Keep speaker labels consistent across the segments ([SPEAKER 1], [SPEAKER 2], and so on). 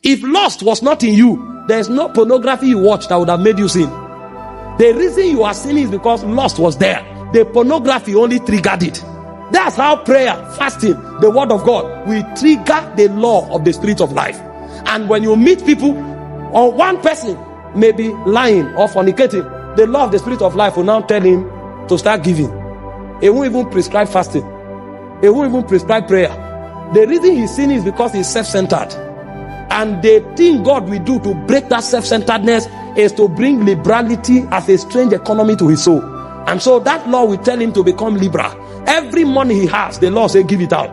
[SPEAKER 1] If lust was not in you, there's no pornography you watched that would have made you sin. The reason you are sinning is because lust was there. The pornography only triggered it. That's how prayer, fasting, the word of God will trigger the law of the spirit of life. And when you meet people, or one person may be lying or fornicating, the law of the spirit of life will now tell him to start giving. He won't even prescribe fasting. He won't even prescribe prayer. The reason he's sinning is because he's self-centered. And the thing God will do to break that self-centeredness is to bring liberality as a strange economy to his soul. And so that law will tell him to become liberal. Every money he has, the law says give it out.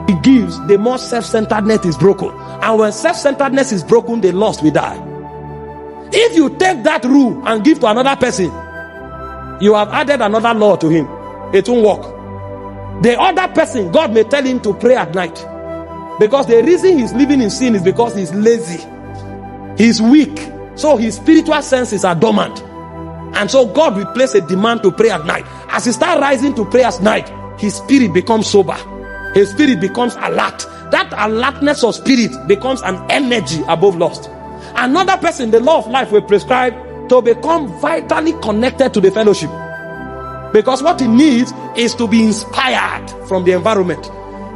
[SPEAKER 1] He gives, the more self-centeredness is broken. And when self-centeredness is broken, the lust will die. If you take that rule and give to another person, you have added another law to him. It won't work. The other person, God may tell him to pray at night. Because the reason he's living in sin is because he's lazy. He's weak. So his spiritual senses are dormant. And so God will place a demand to pray at night. As he starts rising to pray at night, his spirit becomes sober. His spirit becomes alert. That alertness of spirit becomes an energy above lust. Another person, the law of life will prescribe to become vitally connected to the fellowship. Because what he needs is to be inspired from the environment.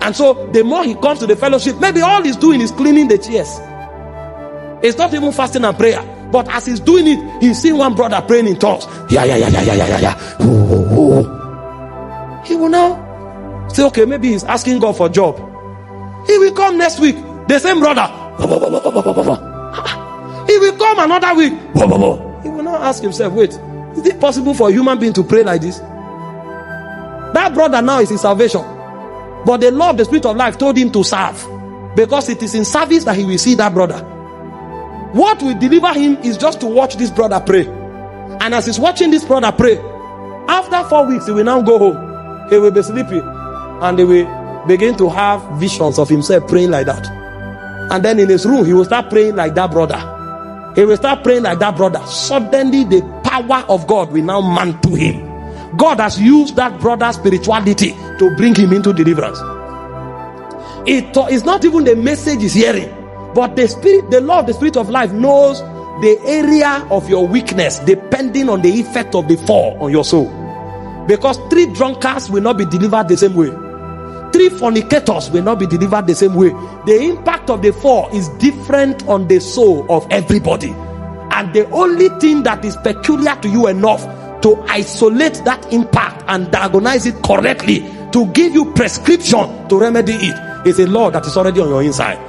[SPEAKER 1] And so the more he comes to the fellowship, maybe all he's doing is cleaning the chairs. It's not even fasting and prayer. But as he's doing it, he's seeing one brother praying in tongues. Yeah. He will now say, okay, maybe he's asking God for a job. He will come next week. The same brother. He will come another week. He will now ask himself, wait, is it possible for a human being to pray like this? That brother now is in salvation. But the law of the spirit of life told him to serve. Because it is in service that he will see that brother. What will deliver him is just to watch this brother pray. And as he's watching this brother pray, after 4 weeks, he will now go home. He will be sleeping. And he will begin to have visions of himself praying like that. And then in his room, he will start praying like that brother. He will start praying like that brother. Suddenly, the power of God will now mantle him. God has used that brother's spirituality to bring him into deliverance. It is not even the message he's hearing, but the spirit, the law of the spirit of life knows the area of your weakness depending on the effect of the fall on your soul. Because 3 drunkards will not be delivered the same way. 3 fornicators will not be delivered the same way. The impact of the fall is different on the soul of everybody. And the only thing that is peculiar to you enough to isolate that impact and diagnose it correctly, to give you prescription to remedy it, is a law that is already on your inside.